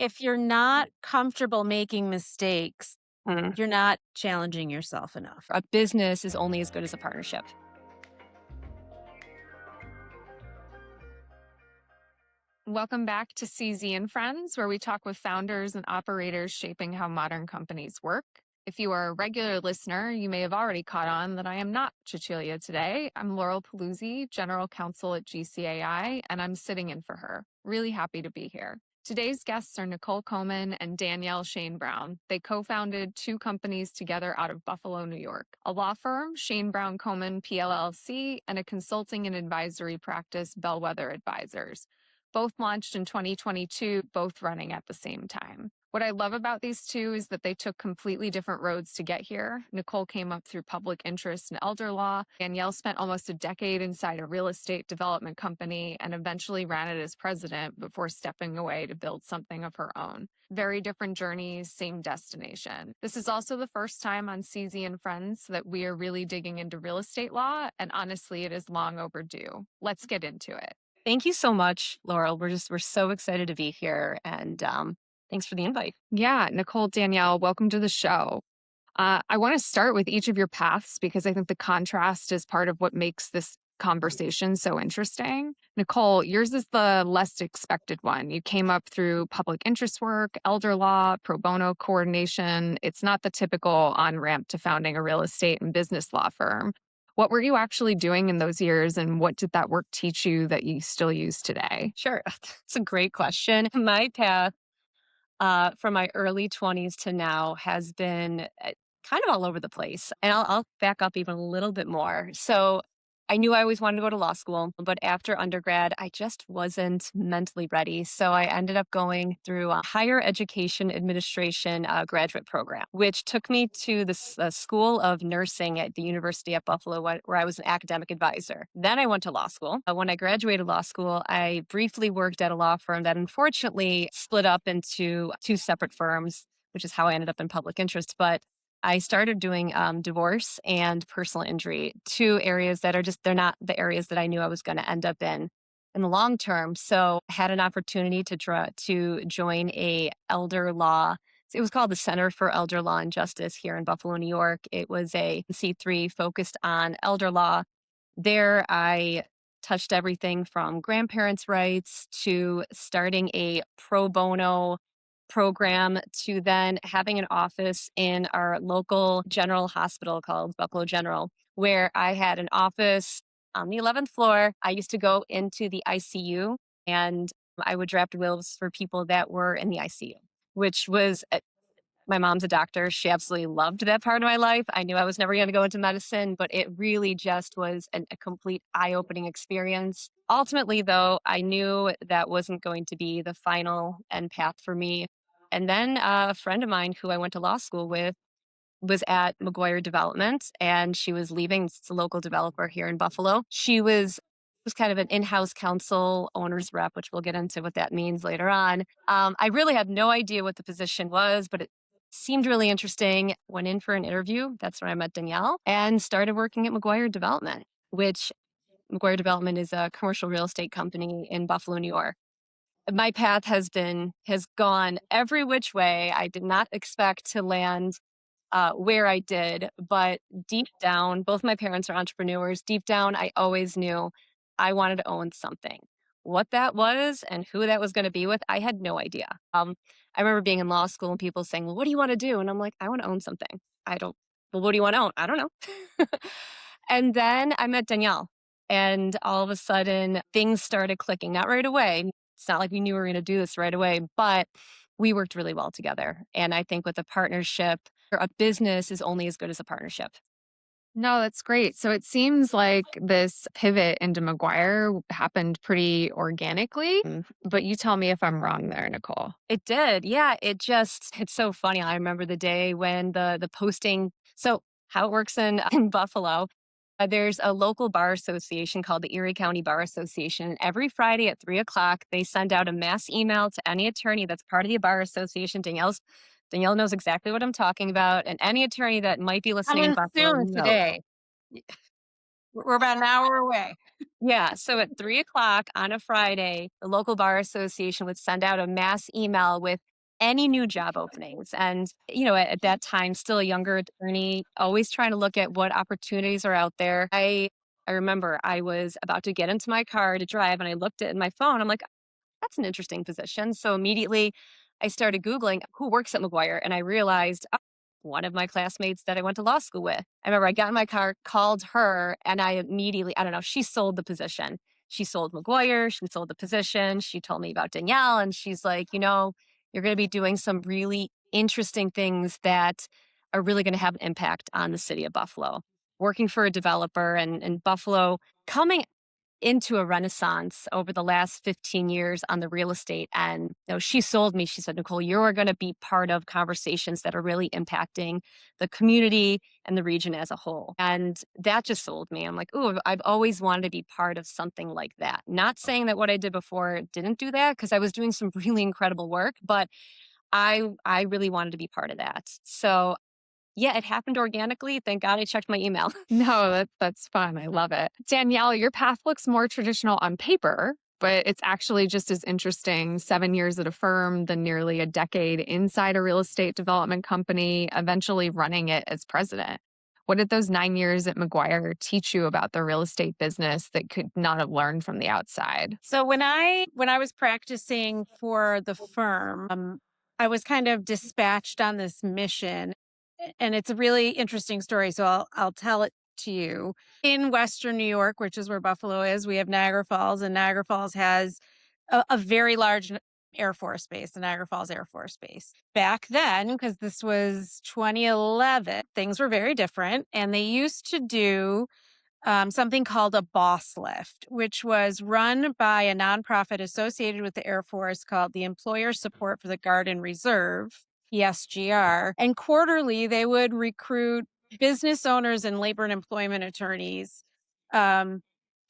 If you're not comfortable making mistakes, Mm. you're not challenging yourself enough. A business is only as good as a partnership. Welcome back to CZ and Friends, where we talk with founders and operators shaping how modern companies work. If you are a regular listener, you may have already caught on that I am not Cecilia today. I'm Laurel Palluzi, General Counsel at GCAI, and I'm sitting in for her. Really happy to be here. Today's guests are Nicole Komin and Danielle Shainbrown. They co-founded two companies together out of Buffalo, New York, a law firm, Shainbrown Komin PLLC, and a consulting and advisory practice, Bellwether Advisors. Both launched in 2022, both running at the same time. What I love about these two is that they took completely different roads to get here. Nicole came up through public interest and elder law. Danielle spent almost a decade inside a real estate development company and eventually ran it as president before stepping away to build something of her own. Very different journeys, same destination. This is also the first time on CZ and Friends that we are really digging into real estate law, and honestly, it is long overdue. Let's get into it. Thank you so much, Laurel. We're so excited to be here, and thanks for the invite. Yeah, Nicole, Danielle, welcome to the show. I want to start with each of your paths because I think the contrast is part of what makes this conversation so interesting. Nicole, yours is the less expected one. You came up through public interest work, elder law, pro bono coordination. It's not the typical on ramp to founding a real estate and business law firm. What were you actually doing in those years, and what did that work teach you that you still use today? Sure. That's a great question. My path from my early 20s to now has been kind of all over the place. And I'll back up even a little bit more. So I knew I always wanted to go to law school, but after undergrad, I just wasn't mentally ready. So I ended up going through a higher education administration graduate program, which took me to the School of Nursing at the University at Buffalo, where I was an academic advisor. Then I went to law school. When I graduated law school, I briefly worked at a law firm that unfortunately split up into two separate firms, which is how I ended up in public interest. But I started doing divorce and personal injury, two areas that they're not the areas that I knew I was going to end up in the long term. So I had an opportunity to join a elder law. It was called the Center for Elder Law and Justice here in Buffalo, New York. It was a C3 focused on elder law. There I touched everything from grandparents' rights to starting a pro bono program to then having an office in our local general hospital called Buffalo General, where I had an office on the 11th floor. I used to go into the ICU and I would draft wills for people that were in the ICU, which was my mom's a doctor. She absolutely loved that part of my life. I knew I was never going to go into medicine, but it really just was a complete eye-opening experience. Ultimately, though, I knew that wasn't going to be the final end path for me. And then a friend of mine who I went to law school with was at McGuire Development, and she was leaving. It's a local developer here in Buffalo. She was kind of an in-house counsel owner's rep, which we'll get into what that means later on. I really had no idea what the position was, but it seemed really interesting. Went in for an interview. That's where I met Danielle and started working at McGuire Development, which McGuire Development is a commercial real estate company in Buffalo, New York. My path has gone every which way. I did not expect to land where I did, but deep down, both my parents are entrepreneurs. Deep down, I always knew I wanted to own something. What that was and who that was going to be with, I had no idea. I remember being in law school and people saying, "Well, what do you want to do?" And I'm like, "I want to own something." I don't. Well, what do you want to own? I don't know. And then I met Danielle, and all of a sudden, things started clicking. Not right away. It's not like we knew we were going to do this right away, but we worked really well together. And I think with a partnership, or a business is only as good as a partnership. No, that's great. So it seems like this pivot into McGuire happened pretty organically, but you tell me if I'm wrong there, Nicole. It did. Yeah. It's so funny. I remember the day when the posting. So how it works in Buffalo, there's a local bar association called the Erie County Bar Association. And every Friday at 3 o'clock, they send out a mass email to any attorney that's part of the bar association. Danielle knows exactly what I'm talking about. And any attorney that might be listening in Coming Buffalo soon knows. today. We're about an hour away. Yeah. So at 3 o'clock on a Friday, the local bar association would send out a mass email with any new job openings. And, you know, at that time, still a younger attorney, always trying to look at what opportunities are out there. I remember I was about to get into my car to drive and I looked at my phone. I'm like, that's an interesting position. So immediately I started Googling who works at McGuire and I realized one of my classmates that I went to law school with. I remember I got in my car, called her, and I immediately, I don't know, she sold the position. She sold McGuire, she sold the position. She told me about Danielle, and she's like, you know, you're going to be doing some really interesting things that are really going to have an impact on the city of Buffalo. Working for a developer and Buffalo coming into a renaissance over the last 15 years on the real estate. And you know, she sold me. She said, Nicole, you're going to be part of conversations that are really impacting the community and the region as a whole. And that just sold me. I'm like, oh, I've always wanted to be part of something like that. Not saying that what I did before didn't do that, because I was doing some really incredible work, but I really wanted to be part of that. So yeah, it happened organically. Thank God I checked my email. No, that's fun. I love it. Danielle, your path looks more traditional on paper, but it's actually just as interesting. 7 years at a firm, then nearly a decade inside a real estate development company, eventually running it as president. What did those 9 years at McGuire teach you about the real estate business that could not have learned from the outside? So when I was practicing for the firm, I was kind of dispatched on this mission, and it's a really interesting story. So I'll tell it to you. In Western New York, which is where Buffalo is, we have Niagara Falls, and Niagara Falls has a very large Air Force Base, the Niagara Falls Air Force Base. Back then, because this was 2011, things were very different, and they used to do something called a boss lift, which was run by a nonprofit associated with the Air Force called the Employer Support for the Guard and Reserve, ESGR. And quarterly, they would recruit business owners and labor and employment attorneys to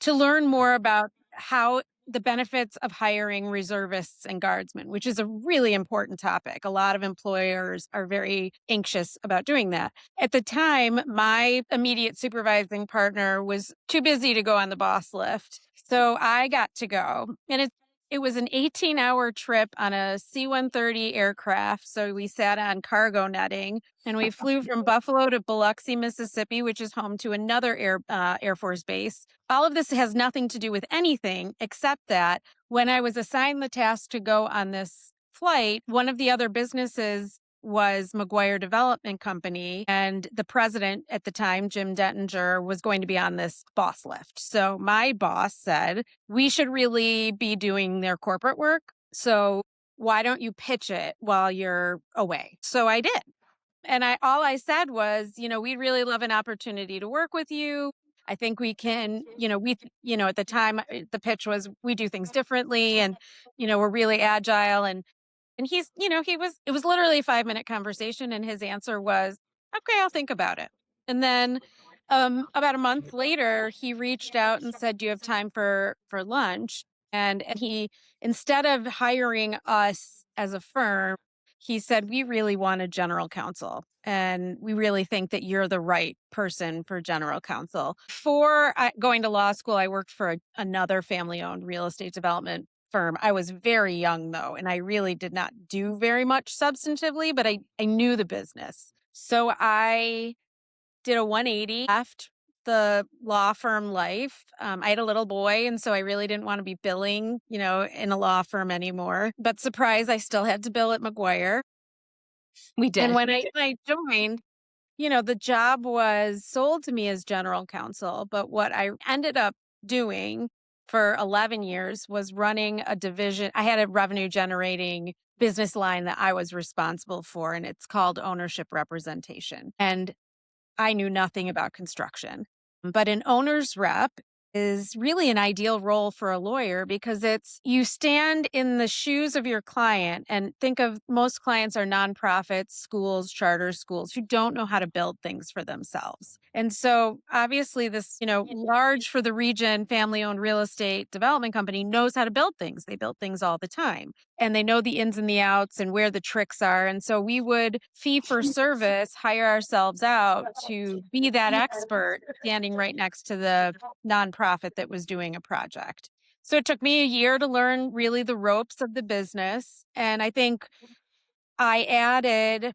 learn more about how the benefits of hiring reservists and guardsmen, which is a really important topic. A lot of employers are very anxious about doing that. At the time, my immediate supervising partner was too busy to go on the boss lift. So I got to go. And it was an 18-hour trip on a C-130 aircraft. So we sat on cargo netting and we flew from Buffalo to Biloxi, Mississippi, which is home to another Air Force base. All of this has nothing to do with anything except that when I was assigned the task to go on this flight, one of the other businesses was McGuire Development Company, and the president at the time, Jim Dettinger, was going to be on this boss lift. So my boss said, we should really be doing their corporate work. So why don't you pitch it while you're away? So I did. And all I said was, we'd really love an opportunity to work with you. I think we can, at the time, the pitch was we do things differently and, we're really agile. And it was literally a 5-minute conversation. And his answer was, okay, I'll think about it. And then about a month later, he reached out and said, do you have time for lunch? And he, instead of hiring us as a firm, he said, we really want a general counsel. And we really think that you're the right person for general counsel. Before going to law school, I worked for another family-owned real estate development firm. I was very young, though, and I really did not do very much substantively, but I knew the business. So I did a 180, left the law firm life. I had a little boy, and so I really didn't want to be billing, in a law firm anymore. But surprise, I still had to bill at McGuire. We did. And when I joined, the job was sold to me as general counsel. But what I ended up doing for 11 years was running a division. I had a revenue generating business line that I was responsible for, and it's called ownership representation. And I knew nothing about construction, but an owner's rep is really an ideal role for a lawyer because you stand in the shoes of your client, and think of most clients are nonprofits, schools, charter schools who don't know how to build things for themselves. And so obviously this, large for the region, family-owned real estate development company knows how to build things. They build things all the time and they know the ins and the outs and where the tricks are. And so we would fee for service, hire ourselves out to be that expert standing right next to the nonprofit that was doing a project. So it took me a year to learn really the ropes of the business. And I think I added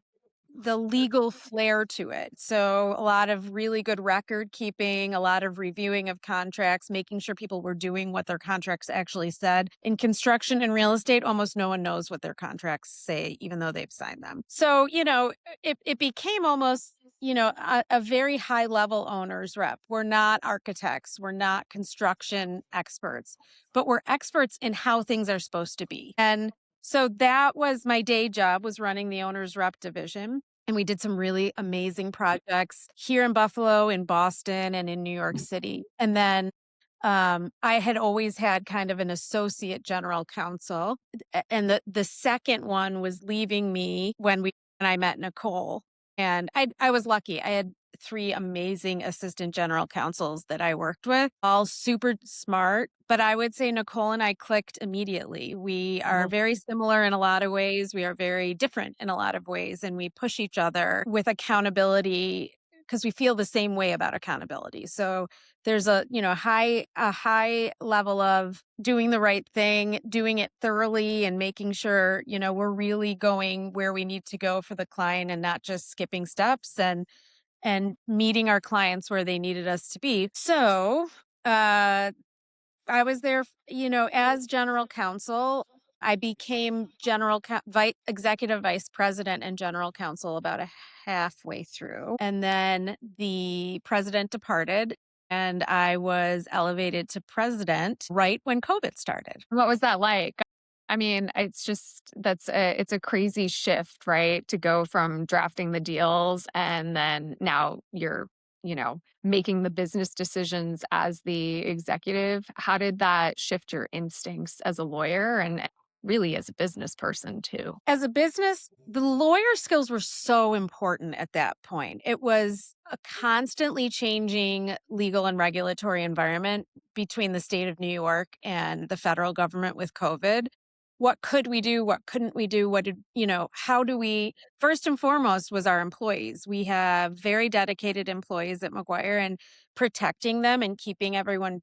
the legal flair to it. So a lot of really good record keeping, a lot of reviewing of contracts, making sure people were doing what their contracts actually said. In construction and real estate, almost no one knows what their contracts say, even though they've signed them. So, it became almost, a very high level owner's rep. We're not architects. We're not construction experts, but we're experts in how things are supposed to be. And so that was my day job, was running the owner's rep division. And we did some really amazing projects here in Buffalo, in Boston, and in New York City. And then I had always had kind of an associate general counsel. And the second one was leaving me when I met Nicole. And I was lucky. I had 3 amazing assistant general counsels that I worked with, all super smart. But I would say Nicole and I clicked immediately. We are very similar in a lot of ways. We are very different in a lot of ways. And we push each other with accountability because we feel the same way about accountability. So there's a high level of doing the right thing, doing it thoroughly, and making sure, we're really going where we need to go for the client and not just skipping steps and meeting our clients where they needed us to be. So I was there, as general counsel. I became executive vice president and general counsel about a halfway through. And then the president departed and I was elevated to president right when COVID started. What was that like? I mean, it's a crazy shift, right? To go from drafting the deals and then now you're, making the business decisions as the executive. How did that shift your instincts as a lawyer and really as a business person too? As a business, the lawyer skills were so important at that point. It was a constantly changing legal and regulatory environment between the state of New York and the federal government with COVID. What could we do? What couldn't we do? How do we, first and foremost was our employees. We have very dedicated employees at McGuire, and protecting them and keeping everyone,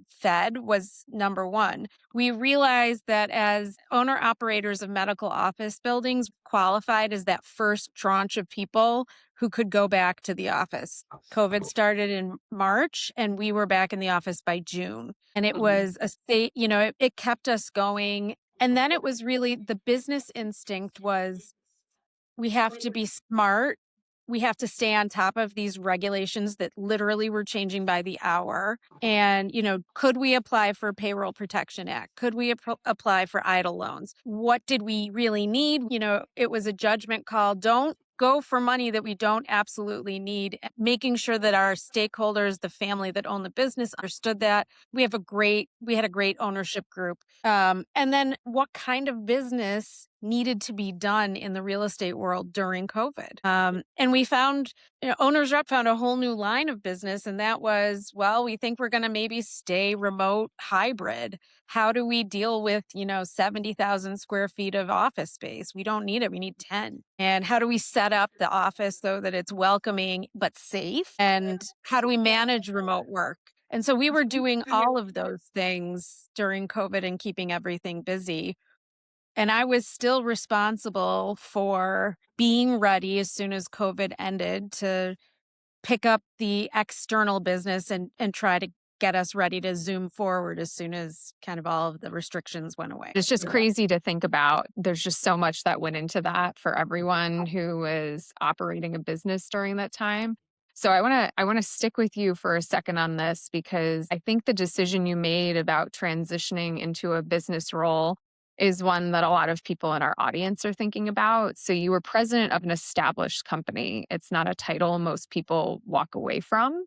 fed was number one. We realized that as owner operators of medical office buildings qualified as that first tranche of people who could go back to the office. COVID started in March and we were back in the office by June. And it was a state, it kept us going. And then it was really the business instinct was we have to be smart. We have to stay on top of these regulations that literally were changing by the hour. And, could we apply for Payroll Protection Act? Could we apply for idle loans? What did we really need? It was a judgment call. Don't go for money that we don't absolutely need, making sure that our stakeholders, the family that owned the business, understood that. We had a great ownership group. And then what kind of business needed to be done in the real estate world during COVID. And we found, Owner's Rep found a whole new line of business. And that was, we think we're going to maybe stay remote hybrid. How do we deal with, 70,000 square feet of office space? We don't need it. We need 10. And how do we set up the office so that it's welcoming but safe? And how do we manage remote work? And so we were doing all of those things during COVID and keeping everything busy. And I was still responsible for being ready as soon as COVID ended to pick up the external business and try to get us ready to zoom forward as soon as kind of all of the restrictions went away. It's just crazy to think about. There's just so much that went into that for everyone who was operating a business during that time. So I want to stick with you for a second on this because I think the decision you made about transitioning into a business role is one that a lot of people in our audience are thinking about. So you were president of an established company. It's not a title most people walk away from.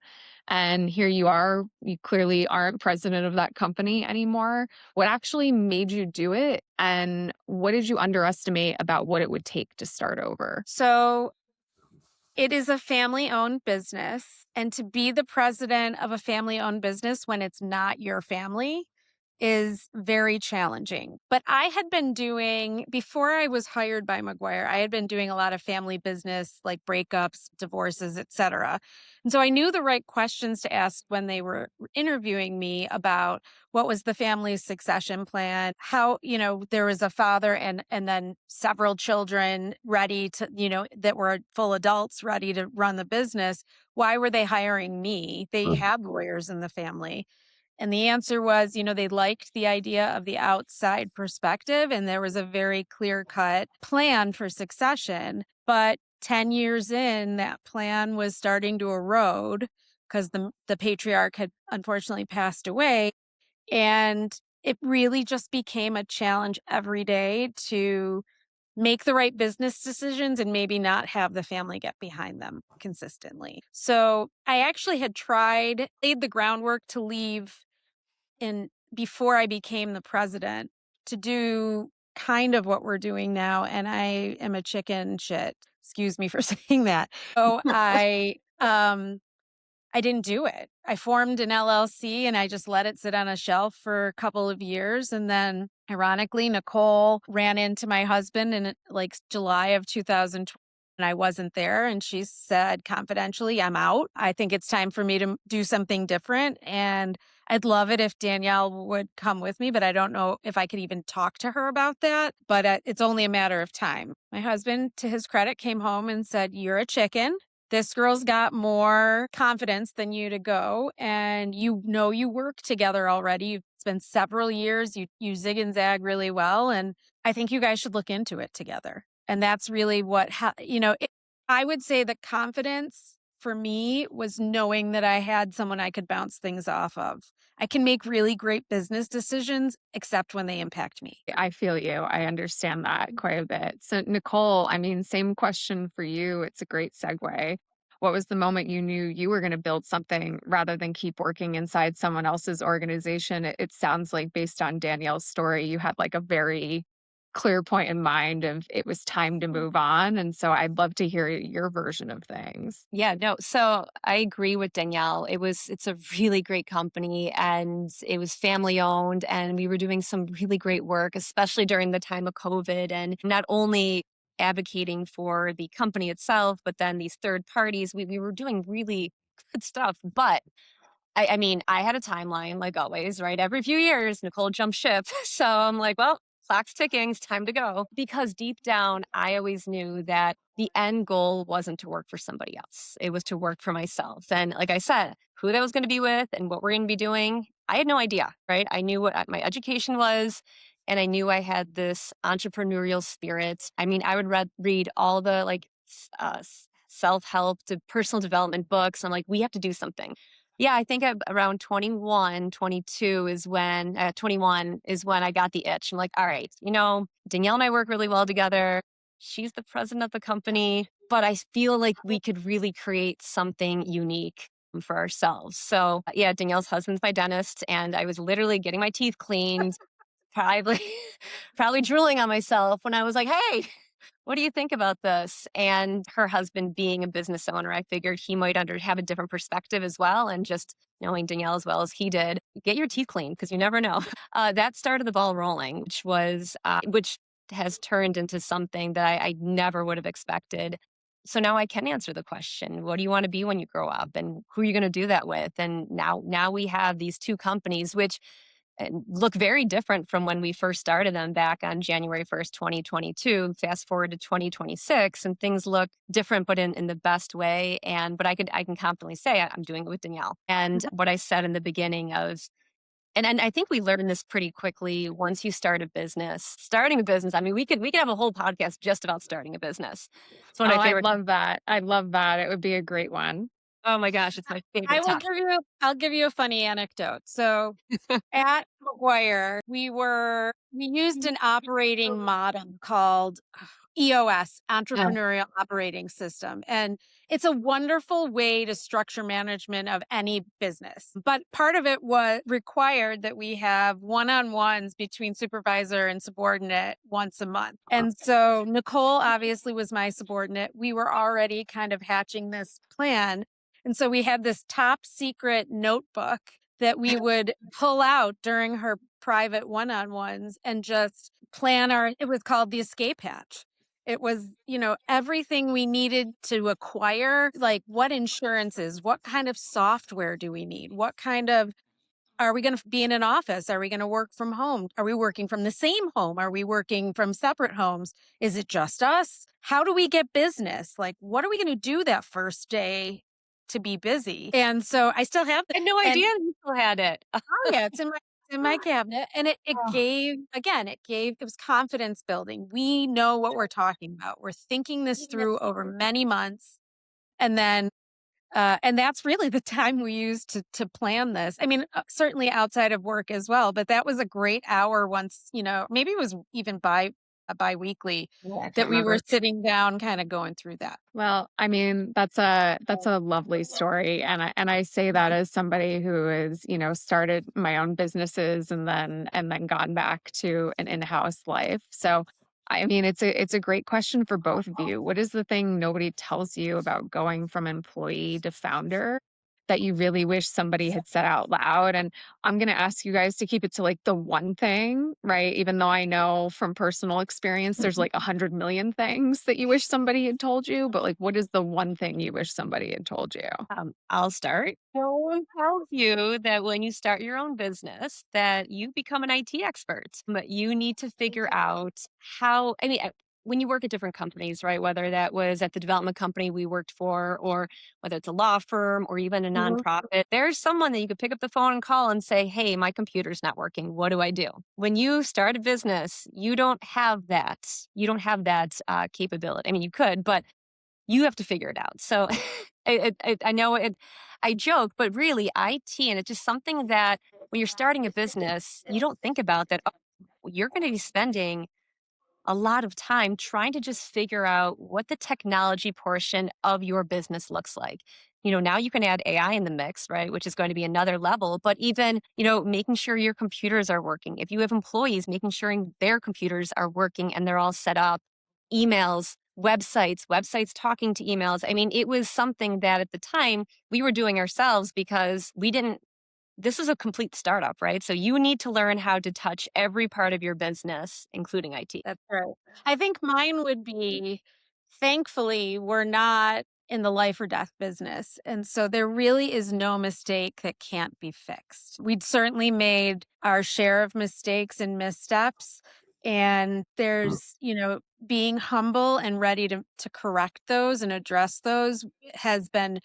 And here you are, you clearly aren't president of that company anymore. What actually made you do it? And what did you underestimate about what it would take to start over? So it is a family-owned business. And to be the president of a family-owned business when it's not your family is very challenging. But I had been doing, before I was hired by McGuire, I had been doing a lot of family business, like breakups, divorces, etc. And so I knew the right questions to ask when they were interviewing me about what was the family's succession plan, how, there was a father and then several children ready to, that were full adults ready to run the business. Why were they hiring me? They had lawyers in the family. And the answer was, they liked the idea of the outside perspective, and there was a very clear-cut plan for succession. But 10 years in, that plan was starting to erode because the patriarch had unfortunately passed away. And it really just became a challenge every day to make the right business decisions and maybe not have the family get behind them consistently. So I actually had laid the groundwork to leave before I became the president to do kind of what we're doing now. And I am a chicken shit. Excuse me for saying that. So I didn't do it. I formed an LLC and I just let it sit on a shelf for a couple of years. And then ironically, Nicole ran into my husband in like July of 2020 and I wasn't there. And she said confidentially, I'm out. I think it's time for me to do something different. And I'd love it if Danielle would come with me, but I don't know if I could even talk to her about that. But it's only a matter of time. My husband, to his credit, came home and said, you're a chicken. This girl's got more confidence than you to go. And you work together already. You've spent several years. You zig and zag really well. And I think you guys should look into it together. And that's really I would say the confidence for me was knowing that I had someone I could bounce things off of. I can make really great business decisions, except when they impact me. I feel you. I understand that quite a bit. So, Nicole, same question for you. It's a great segue. What was the moment you knew you were going to build something rather than keep working inside someone else's organization? It sounds like, based on Danielle's story, you had like a very clear point in mind of it was time to move on. And so I'd love to hear your version of things. Yeah, no. So I agree with Danielle. It's a really great company and it was family owned and we were doing some really great work, especially during the time of COVID, and not only advocating for the company itself, but then these third parties. We were doing really good stuff. But I had a timeline like always, right? Every few years, Nicole jumped ship. So I'm like, well, clock's ticking, it's time to go. Because deep down, I always knew that the end goal wasn't to work for somebody else. It was to work for myself. And like I said, who that was going to be with and what we're going to be doing, I had no idea, right? I knew what my education was. And I knew I had this entrepreneurial spirit. I would read all the self-help to personal development books. I'm like, we have to do something. Yeah, I think around 21, 22 is when, 21 is when I got the itch. I'm like, all right, Danielle and I work really well together. She's the president of the company, but I feel like we could really create something unique for ourselves. So yeah, Danielle's husband's my dentist and I was literally getting my teeth cleaned, probably, probably drooling on myself when I was like, hey, what do you think about this? And her husband being a business owner, I figured he might have a different perspective as well. And just knowing Danielle as well as he did, get your teeth cleaned because you never know. That started the ball rolling, which has turned into something that I never would have expected. So now I can answer the question, what do you want to be when you grow up? And who are you going to do that with? And now we have these two companies, which look very different from when we first started them back on January 1st, 2022. Fast forward to 2026 and things look different, but in the best way. But I can confidently say I'm doing it with Danielle. And what I said in the beginning of, and I think we learned this pretty quickly once you starting a business. We could have a whole podcast just about starting a business. It's one of my favorite. I love that. I love that. It would be a great one. Oh my gosh, it's my favorite topic. I'll give you a funny anecdote. So at McGuire, we used an operating model called EOS, Entrepreneurial Operating System. And it's a wonderful way to structure management of any business. But part of it was required that we have one-on-ones between supervisor and subordinate once a month. And so Nicole obviously was my subordinate. We were already kind of hatching this plan. And so we had this top secret notebook that we would pull out during her private one-on-ones and just plan it was called the escape hatch. It was, everything we needed to acquire, like what insurances, what kind of software do we need? What kind of are we going to be in an office? Are we going to work from home? Are we working from the same home? Are we working from separate homes? Is it just us? How do we get business? Like, what are we going to do that first day to be busy? And so I still have I had no idea you still had it. oh yeah, it's in my cabinet. And it Oh. gave, again, it was confidence building. We know what we're talking about. We're thinking this through over many months. And then and that's really the time we used to plan this. I mean, certainly outside of work as well, but that was a great hour once, maybe it was even bi-weekly that we were sitting down kind of going through that. Well, I mean, that's a lovely story. And I say that as somebody who has, started my own businesses and then gone back to an in-house life. So I mean, it's a great question for both of you. What is the thing nobody tells you about going from employee to founder that you really wish somebody had said out loud? And I'm going to ask you guys to keep it to like the one thing, right? Even though I know from personal experience, there's like 100 million things that you wish somebody had told you. But like, what is the one thing you wish somebody had told you? I'll start. No one tells you that when you start your own business that you become an IT expert, but you need to figure out how, I mean, when you work at different companies, right? Whether that was at the development company we worked for, or whether it's a law firm or even a nonprofit, there's someone that you could pick up the phone and call and say, hey, my computer's not working. What do I do? When you start a business, you don't have that. You don't have that capability. I mean, you could, but you have to figure it out. So I know I joke, but really IT, and it's just something that when you're starting a business, you don't think about that. Oh, you're going to be spending a lot of time trying to just figure out what the technology portion of your business looks like. Now you can add AI in the mix, right? Which is going to be another level, but even, making sure your computers are working. If you have employees, making sure their computers are working and they're all set up, emails, websites talking to emails. I mean, it was something that at the time we were doing ourselves because this is a complete startup, right? So you need to learn how to touch every part of your business, including IT. That's right. I think mine would be, thankfully, we're not in the life or death business. And so there really is no mistake that can't be fixed. We'd certainly made our share of mistakes and missteps. And there's, being humble and ready to correct those and address those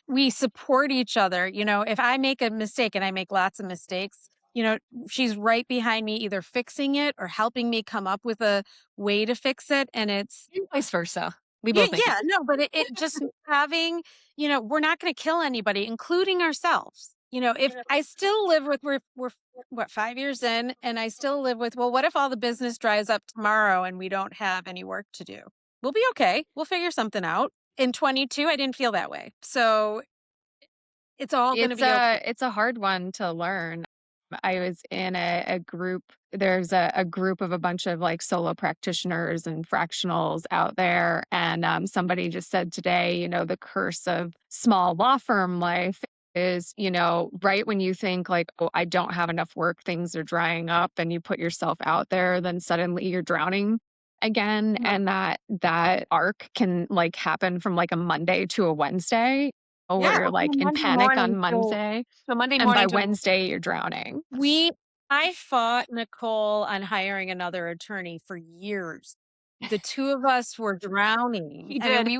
we support each other. If I make a mistake, and I make lots of mistakes, she's right behind me, either fixing it or helping me come up with a way to fix it. And it's Vice versa. We yeah, both make yeah, no, but it just having, we're not going to kill anybody, including ourselves. If I still live with, we're what, 5 years in, and I still live with, well, what if all the business dries up tomorrow and we don't have any work to do? We'll be okay. We'll figure something out. In 22, I didn't feel that way. So it's all going to be okay. It's a hard one to learn. I was in a group. There's a group of a bunch of like solo practitioners and fractionals out there. And somebody just said today, the curse of small law firm life is, right when you think like, oh, I don't have enough work, things are drying up, and you put yourself out there, then suddenly you're drowning again. And that arc can like happen from like a Monday to a Wednesday, where you're like in panic on Monday. So Monday And morning by Wednesday, you're drowning. I fought Nicole on hiring another attorney for years. The two of us were drowning. We I mean, did. we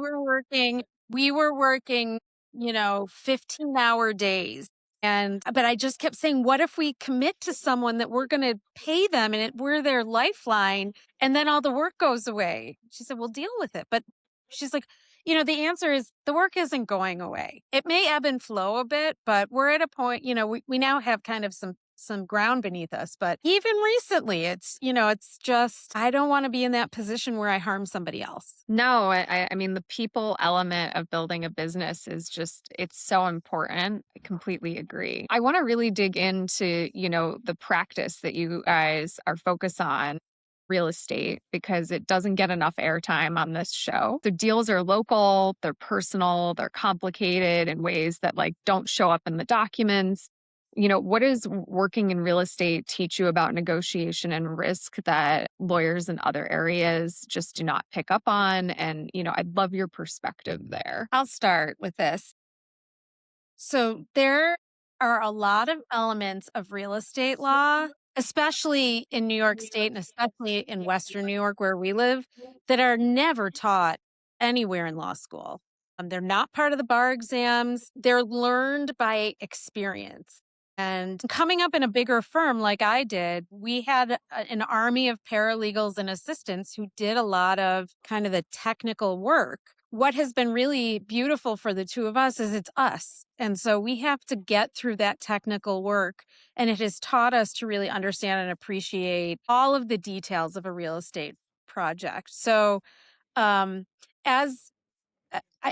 were working, 15-hour days. But I just kept saying, what if we commit to someone that we're going to pay them and we're their lifeline, and then all the work goes away? She said, we'll deal with it. But she's like, the answer is the work isn't going away. It may ebb and flow a bit, but we're at a point, we now have kind of some ground beneath us. But even recently, it's just, I don't want to be in that position where I harm somebody else. No, I mean, the people element of building a business is just, it's so important. I completely agree. I want to really dig into, the practice that you guys are focused on, real estate, because it doesn't get enough airtime on this show. The deals are local, they're personal, they're complicated in ways that like don't show up in the documents. What does working in real estate teach you about negotiation and risk that lawyers in other areas just do not pick up on? And, I'd love your perspective there. I'll start with this. So there are a lot of elements of real estate law, especially in New York State and especially in Western New York where we live, that are never taught anywhere in law school. They're not part of the bar exams. They're learned by experience. And coming up in a bigger firm like I did, we had an army of paralegals and assistants who did a lot of kind of the technical work. What has been really beautiful for the two of us is it's us. And so we have to get through that technical work. And it has taught us to really understand and appreciate all of the details of a real estate project. So, as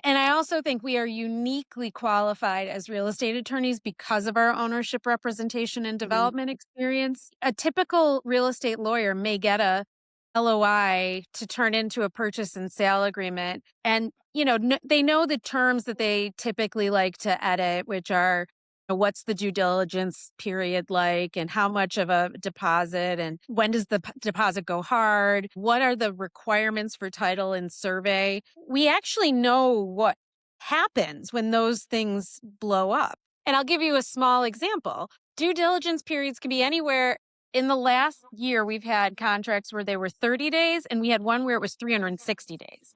and I also think we are uniquely qualified as real estate attorneys because of our ownership representation and development experience. A typical real estate lawyer may get a LOI to turn into a purchase and sale agreement. And, they know the terms that they typically like to edit, which are what's the due diligence period like and how much of a deposit and when does the deposit go hard? What are the requirements for title and survey? We actually know what happens when those things blow up. And I'll give you a small example. Due diligence periods can be anywhere. In the last year, we've had contracts where they were 30 days and we had one where it was 360 days.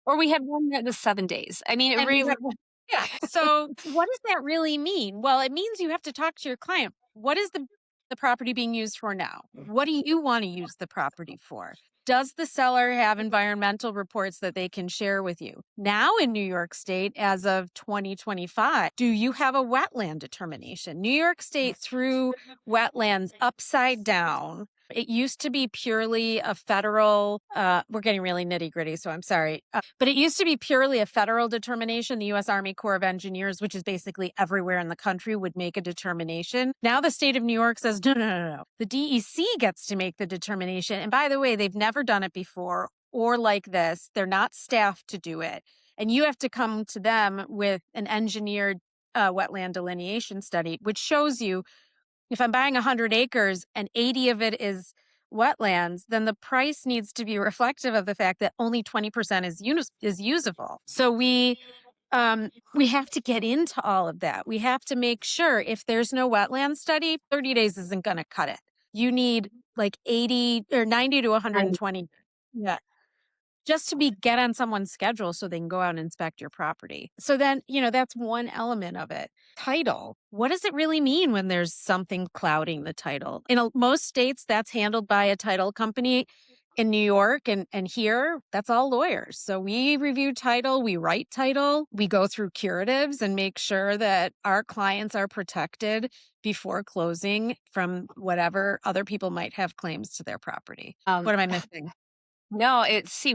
Or we had one that was 7 days. I mean, it really. Yeah. So what does that really mean? Well, it means you have to talk to your client. What is the property being used for now? What do you want to use the property for? Does the seller have environmental reports that they can share with you? Now in New York State, as of 2025, do you have a wetland determination? New York State threw wetlands upside down. It used to be purely a federal, we're getting really nitty gritty, so I'm sorry. But it used to be purely a federal determination. The U.S. Army Corps of Engineers, which is basically everywhere in the country, would make a determination. Now the state of New York says, no. The DEC gets to make the determination. And by the way, they've never done it before or like this. They're not staffed to do it. And you have to come to them with an engineered wetland delineation study, which shows you if I'm buying 100 acres and 80 of it is wetlands, then the price needs to be reflective of the fact that only 20% is usable. So we have to get into all of that. We have to make sure if there's no wetland study, 30 days isn't going to cut it. You need like 80 or 90 to 120. Yeah. Just to get on someone's schedule so they can go out and inspect your property. So then, that's one element of it. Title. What does it really mean when there's something clouding the title? In most states, that's handled by a title company. In New York and here, that's all lawyers. So we review title, we write title, we go through curatives and make sure that our clients are protected before closing from whatever other people might have claims to their property. What am I missing? No, this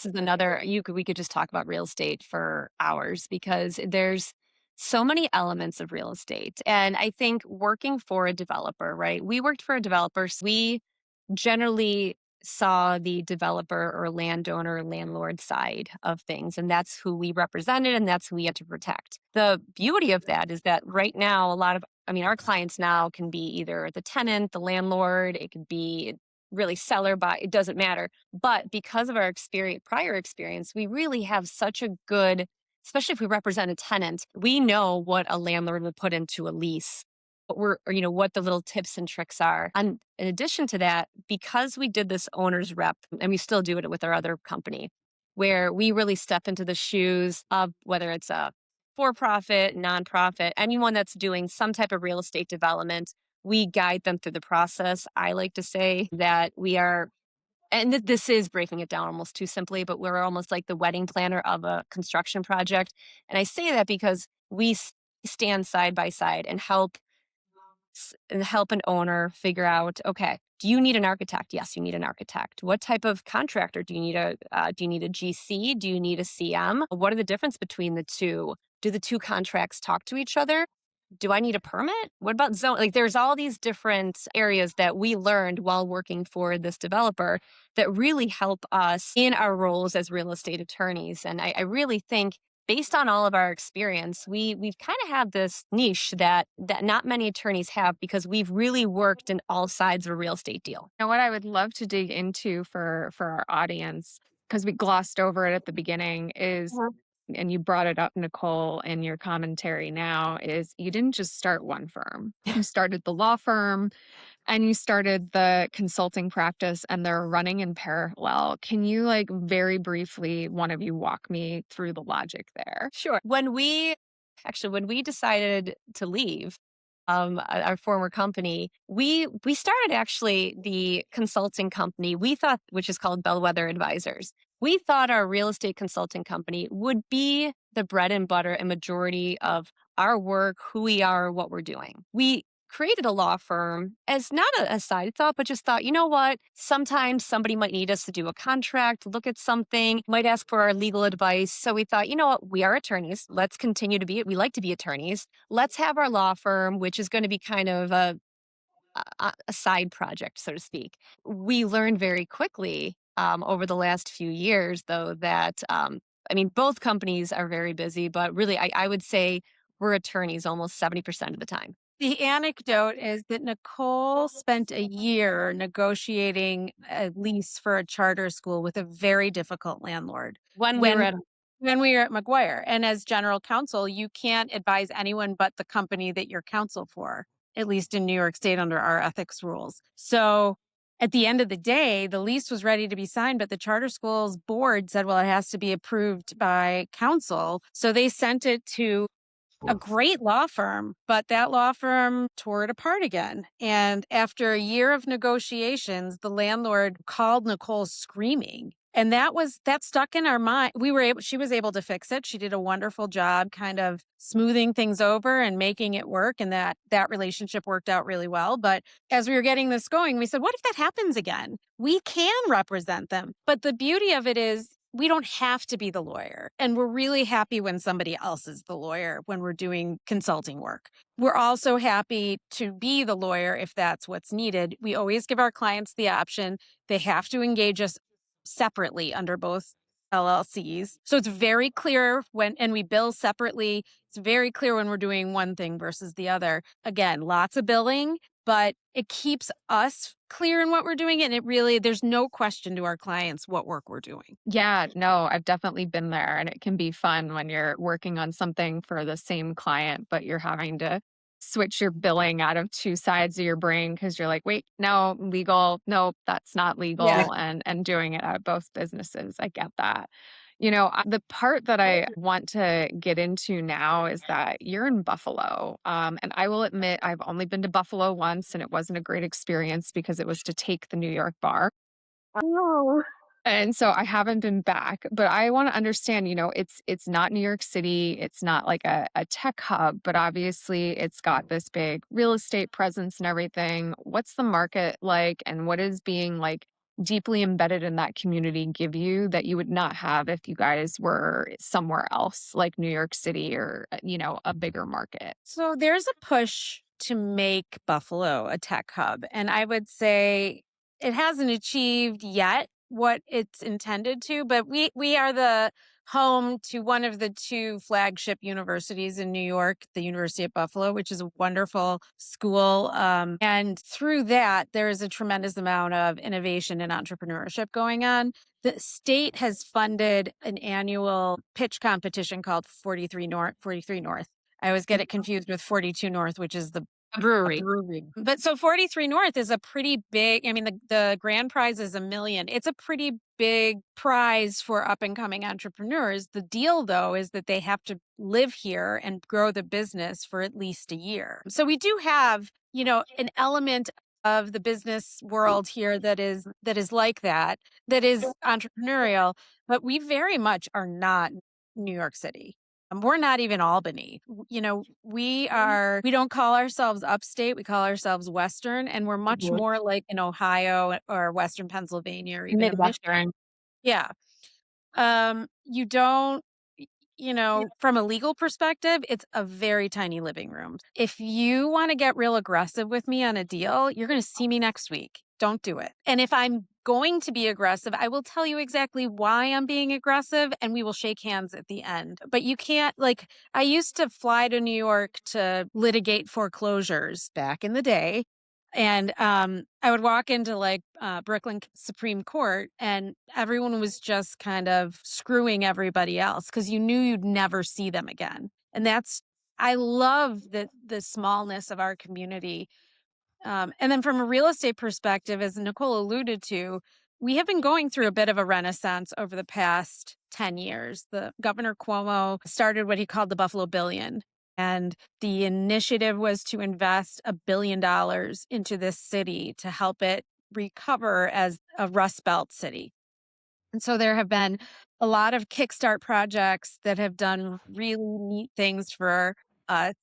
is another, we could just talk about real estate for hours because there's so many elements of real estate. And I think working for a developer, right? We worked for a developer. So we generally saw the developer or landowner, landlord side of things. And that's who we represented and that's who we had to protect. The beauty of that is that right now, our clients now can be either the tenant, the landlord, it could be really seller buy, it doesn't matter. But because of our prior experience, we really have such a good, especially if we represent a tenant, we know what a landlord would put into a lease, what the little tips and tricks are. And in addition to that, because we did this owner's rep, and we still do it with our other company, where we really step into the shoes of whether it's a for-profit, nonprofit, anyone that's doing some type of real estate development, we guide them through the process. I like to say that we are, and this is breaking it down almost too simply, but we're almost like the wedding planner of a construction project. And I say that because we stand side by side and help an owner figure out, okay, do you need an architect? Yes, you need an architect. What type of contractor do you need? Do you need a GC? Do you need a CM? What are the difference between the two? Do the two contracts talk to each other? Do I need a permit? What about zone? Like there's all these different areas that we learned while working for this developer that really help us in our roles as real estate attorneys. And I really think based on all of our experience, we've kind of had this niche that not many attorneys have because we've really worked in all sides of a real estate deal. And what I would love to dig into for our audience, because we glossed over it at the beginning, is, and you brought it up, Nicole, in your commentary now, is you didn't just start one firm. You started the law firm and you started the consulting practice, and they're running in parallel. Can you, like, very briefly, one of you walk me through the logic there? Sure. When we decided to leave our former company, we started actually the consulting company we thought, which is called Bellwether Advisors. We thought our real estate consulting company would be the bread and butter and majority of our work, who we are, what we're doing. We created a law firm as not a side thought, but just thought, you know what? Sometimes somebody might need us to do a contract, look at something, might ask for our legal advice. So we thought, you know what? We are attorneys. Let's continue to be it. We like to be attorneys. Let's have our law firm, which is going to be kind of a side project, so to speak. We learned very quickly over the last few years, though, that both companies are very busy, but really, I would say we're attorneys almost 70% of the time. The anecdote is that Nicole spent a year negotiating a lease for a charter school with a very difficult landlord When we were at McGuire. And as general counsel, you can't advise anyone but the company that you're counsel for, at least in New York State under our ethics rules. So at the end of the day, the lease was ready to be signed, but the charter school's board said, well, it has to be approved by counsel. So they sent it to a great law firm, but that law firm tore it apart again. And after a year of negotiations, the landlord called Nicole screaming. And that stuck in our mind. She was able to fix it. She did a wonderful job kind of smoothing things over and making it work. And that relationship worked out really well. But as we were getting this going, we said, what if that happens again? We can represent them. But the beauty of it is, we don't have to be the lawyer. And we're really happy when somebody else is the lawyer when we're doing consulting work. We're also happy to be the lawyer if that's what's needed. We always give our clients the option. They have to engage us separately under both LLCs. So it's very clear and we bill separately. It's very clear when we're doing one thing versus the other. Again, lots of billing, but it keeps us clear in what we're doing. And there's no question to our clients what work we're doing. Yeah, no, I've definitely been there. And it can be fun when you're working on something for the same client, but you're having to switch your billing out of two sides of your brain because you're like, wait, no, legal, no, that's not legal. Yeah. And doing it out of both businesses. I get that. You know, the part that I want to get into now is that you're in Buffalo. And I will admit, I've only been to Buffalo once, and it wasn't a great experience because it was to take the New York bar. Oh. And so I haven't been back, but I want to understand, you know, it's not New York City. It's not like a tech hub, but obviously it's got this big real estate presence and everything. What's the market like, and what is being like deeply embedded in that community give you that you would not have if you guys were somewhere else like New York City or, you know, a bigger market? So there's a push to make Buffalo a tech hub. And I would say it hasn't achieved yet what it's intended to, but we are the home to one of the two flagship universities in New York, the University of Buffalo, which is a wonderful school. And through that, there is a tremendous amount of innovation and entrepreneurship going on. The state has funded an annual pitch competition called 43 North. I always get it confused with 42 North, which is the Brewery. But so 43 North is a pretty big, the grand prize is $1 million. It's a pretty big prize for up and coming entrepreneurs. The deal, though, is that they have to live here and grow the business for at least a year. So we do have, an element of the business world here that is like that is entrepreneurial, but we very much are not New York City. We're not even Albany. We don't call ourselves upstate. We call ourselves Western, and we're much more like in Ohio or Western Pennsylvania or even Midwestern. Yeah. You don't, from a legal perspective, it's a very tiny living room. If you want to get real aggressive with me on a deal, you're going to see me next week. don't do it. And if I'm going to be aggressive, I will tell you exactly why I'm being aggressive and we will shake hands at the end. But you can't, like, I used to fly to New York to litigate foreclosures back in the day. And I would walk into like Brooklyn Supreme Court and everyone was just kind of screwing everybody else because you knew you'd never see them again. And I love the smallness of our community. And then from a real estate perspective, as Nicole alluded to, we have been going through a bit of a renaissance over the past 10 years. The Governor Cuomo started what he called the Buffalo Billion. And the initiative was to invest $1 billion into this city to help it recover as a Rust Belt city. And so there have been a lot of Kickstart projects that have done really neat things for us.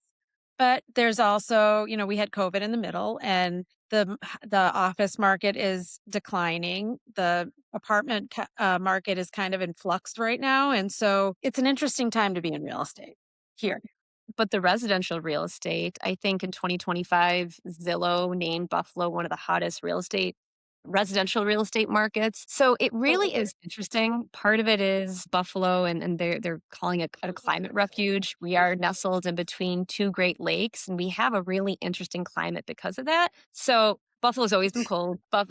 But there's also, we had COVID in the middle and the office market is declining. The apartment market is kind of in flux right now. And so it's an interesting time to be in real estate here. But the residential real estate, I think in 2025, Zillow named Buffalo one of the hottest residential real estate markets. So it really is interesting. Part of it is Buffalo, and they're calling it a climate refuge. We are nestled in between two Great Lakes, and we have a really interesting climate because of that. So Buffalo's always been cold, but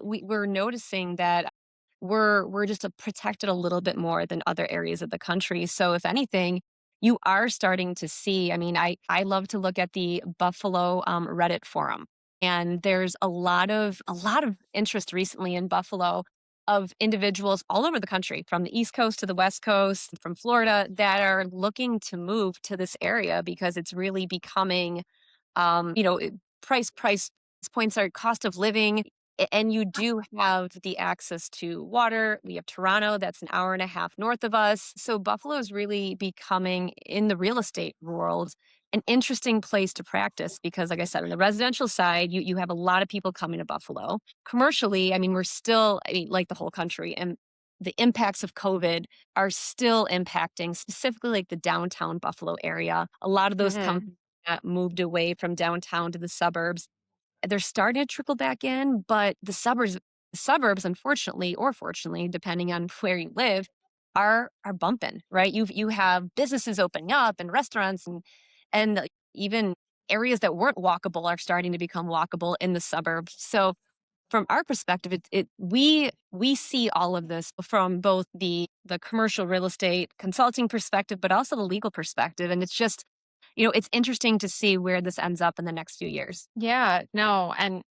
we're noticing that we're just protected a little bit more than other areas of the country. So if anything, you are starting to see, I mean, I love to look at the Buffalo Reddit forum. And there's a lot of interest recently in Buffalo of individuals all over the country, from the East Coast to the West Coast, from Florida, that are looking to move to this area because it's really becoming, price points are cost of living. And you do have the access to water. We have Toronto, that's an hour and a half north of us. So Buffalo is really becoming, in the real estate world, an interesting place to practice because, like I said, on the residential side, you have a lot of people coming to Buffalo. Commercially, I mean, like the whole country, and the impacts of COVID are still impacting specifically like the downtown Buffalo area. A lot of those companies that moved away from downtown to the suburbs, they're starting to trickle back in, but the suburbs, unfortunately or fortunately, depending on where you live, are bumping, right? You have businesses opening up and restaurants and even areas that weren't walkable are starting to become walkable in the suburbs. So from our perspective, we see all of this from both the commercial real estate consulting perspective, but also the legal perspective. And it's just, it's interesting to see where this ends up in the next few years. Yeah, no. And,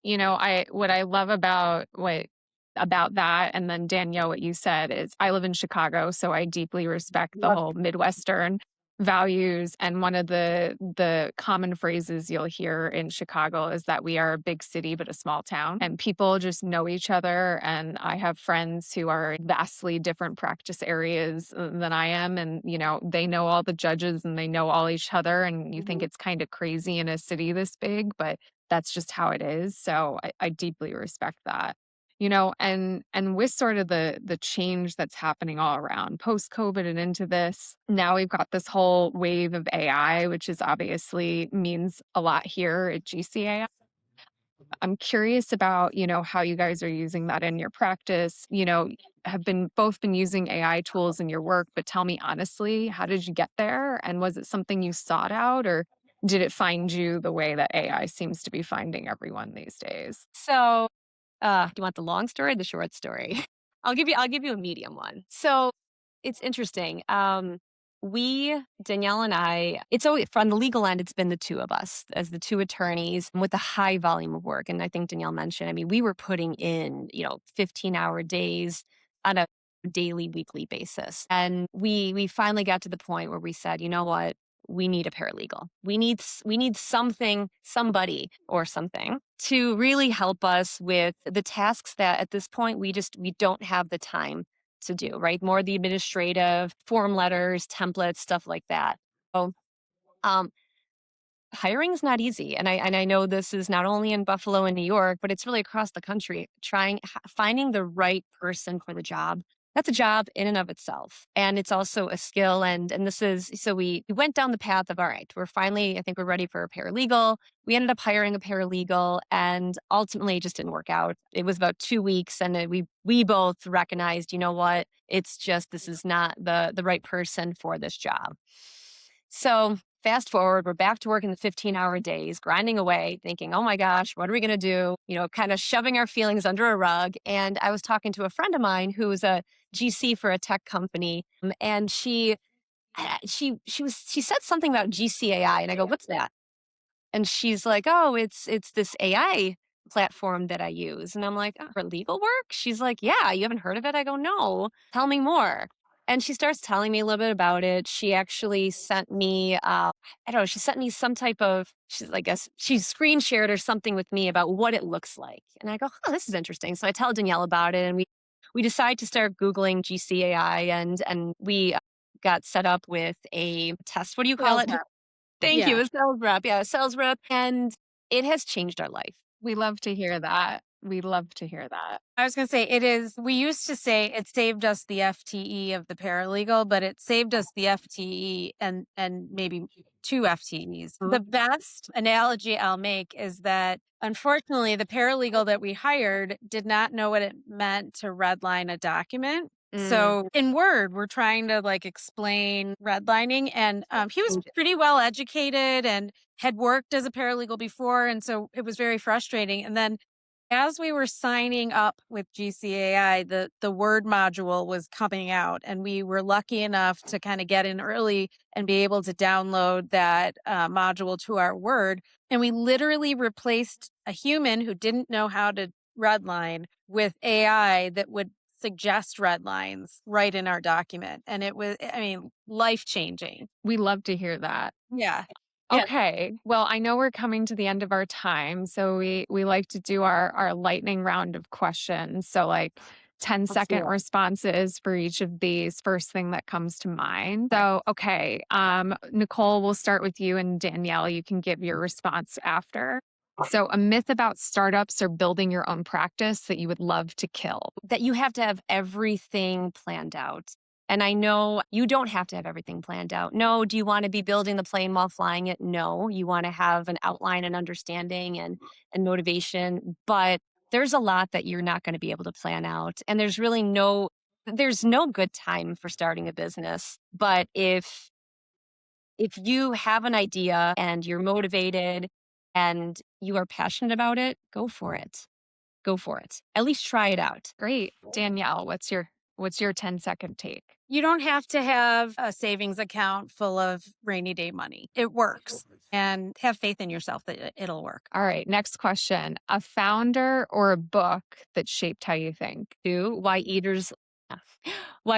what I love about that, and then Danielle, what you said is I live in Chicago, so I deeply respect the whole Midwestern values. And one of the common phrases you'll hear in Chicago is that we are a big city, but a small town, and people just know each other. And I have friends who are in vastly different practice areas than I am. And, they know all the judges and they know all each other. And you think it's kind of crazy in a city this big, but that's just how it is. So I deeply respect that. And with sort of the change that's happening all around post COVID and into this, now we've got this whole wave of AI, which is obviously means a lot here at GCAI. I'm curious about, how you guys are using that in your practice, have both been using AI tools in your work, but tell me honestly, how did you get there? And was it something you sought out, or did it find you the way that AI seems to be finding everyone these days? So do you want the long story or the short story? I'll give you a medium one. So it's interesting. Danielle and I, it's always from the legal end, it's been the two of us as the two attorneys with a high volume of work. And I think Danielle mentioned, I mean, we were putting in, 15-hour days on a daily, weekly basis. And we finally got to the point where we said, you know what? We need a paralegal. We need somebody or something to really help us with the tasks that at this point we don't have the time to do, right? More the administrative, form letters, templates, stuff like that. So hiring is not easy. And I know this is not only in Buffalo and New York, but it's really across the country, finding the right person for the job. that's a job in and of itself. And it's also a skill. And this is, so we went down the path of, all right, we're finally, I think we're ready for a paralegal. We ended up hiring a paralegal, and ultimately it just didn't work out. It was about 2 weeks, and we both recognized, you know what, it's just, this is not the right person for this job. So fast forward, we're back to work in the 15-hour days, grinding away, thinking, oh my gosh, what are we going to do? Kind of shoving our feelings under a rug. And I was talking to a friend of mine who was a GC for a tech company, and she said something about GCAI, and I go, what's that? And she's like, oh, it's this AI platform that I use. And I'm like, oh, for legal work? She's like, yeah, you haven't heard of it? I go, no, tell me more. And she starts telling me a little bit about it. She actually sent me, I don't know, she sent me some type of, I guess she screen shared or something with me about what it looks like. And I go, oh, this is interesting. So I tell Danielle about it, and we decide to start Googling GCAI, and we got set up with a test. What do you call it? Thank you. Yeah. A sales rep. Yeah, a sales rep. And it has changed our life. We love to hear that. We love to hear that. I was going to say we used to say it saved us the FTE of the paralegal, but it saved us the FTE and maybe 2 FTEs. The best analogy I'll make is that unfortunately the paralegal that we hired did not know what it meant to redline a document. So in Word, we're trying to explain redlining, and he was pretty well educated and had worked as a paralegal before. And so it was very frustrating. And then as we were signing up with GCAI, the Word module was coming out, and we were lucky enough to kind of get in early and be able to download that module to our Word. And we literally replaced a human who didn't know how to redline with AI that would suggest red lines right in our document. And it was, life-changing. We love to hear that. Yeah. Okay. Well, I know we're coming to the end of our time, so we like to do our lightning round of questions. So 10-second responses for each of these. First thing that comes to mind. So, okay. Nicole, we'll start with you, and Danielle, you can give your response after. So, a myth about startups or building your own practice that you would love to kill. That you have to have everything planned out. And I know you don't have to have everything planned out. No, do you want to be building the plane while flying it? No, you want to have an outline and understanding and motivation. But there's a lot that you're not going to be able to plan out. And there's really there's no good time for starting a business. But if you have an idea and you're motivated and you are passionate about it, go for it. Go for it. At least try it out. Great. Danielle, what's your 10-second take? You don't have to have a savings account full of rainy day money. It works. And have faith in yourself that it'll work. All right. Next question. A founder or a book that shaped how you think? 2, why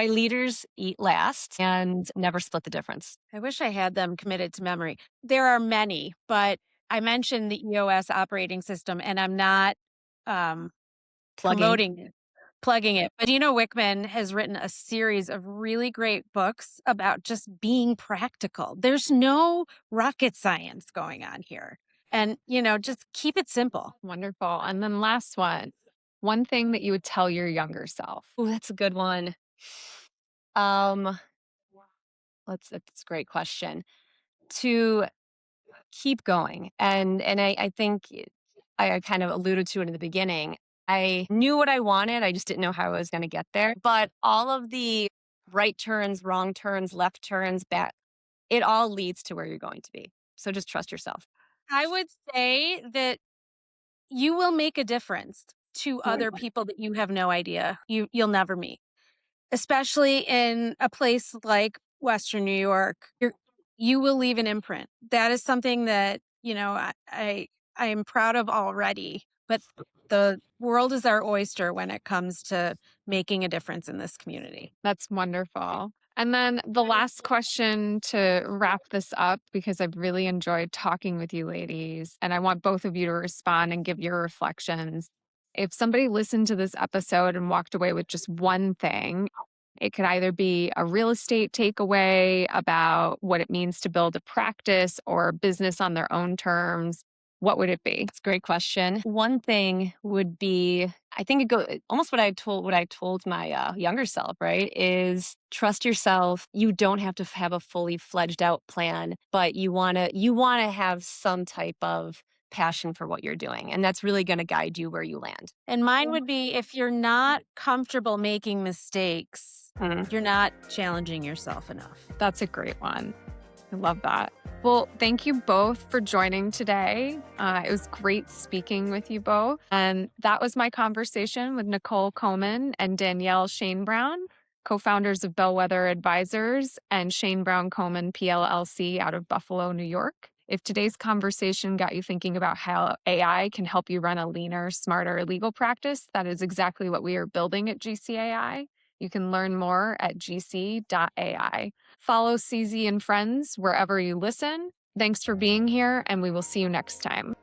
leaders eat last and never split the difference. I wish I had them committed to memory. There are many, but I mentioned the EOS operating system, and I'm not plugging it. But Wickman has written a series of really great books about just being practical. There's no rocket science going on here. And, just keep it simple. Wonderful. And then last one thing that you would tell your younger self. Oh, that's a good one. That's a great question. To keep going. And I think I kind of alluded to it in the beginning. I knew what I wanted. I just didn't know how I was going to get there. But all of the right turns, wrong turns, left turns, back, it all leads to where you're going to be. So just trust yourself. I would say that you will make a difference to other people that you have no idea you'll never meet, especially in a place like Western New York. You will leave an imprint. That is something that, I am proud of already, but the world is our oyster when it comes to making a difference in this community. That's wonderful. And then the last question to wrap this up, because I've really enjoyed talking with you ladies, and I want both of you to respond and give your reflections. If somebody listened to this episode and walked away with just one thing, it could either be a real estate takeaway about what it means to build a practice or a business on their own terms, what would it be? It's a great question. One thing would be, I think it go almost what I told my younger self, right? Is trust yourself. You don't have to have a fully fledged out plan, but you wanna have some type of passion for what you're doing, and that's really going to guide you where you land. And mine would be, if you're not comfortable making mistakes, you're not challenging yourself enough. That's a great one. I love that. Well, thank you both for joining today. It was great speaking with you both. And that was my conversation with Nicole Komin and Danielle Shainbrown, co-founders of Bellwether Advisors and Shainbrown Komin PLLC out of Buffalo, New York. If today's conversation got you thinking about how AI can help you run a leaner, smarter legal practice, that is exactly what we are building at GCAI. You can learn more at gc.ai. Follow CZ and Friends wherever you listen. Thanks for being here, and we will see you next time.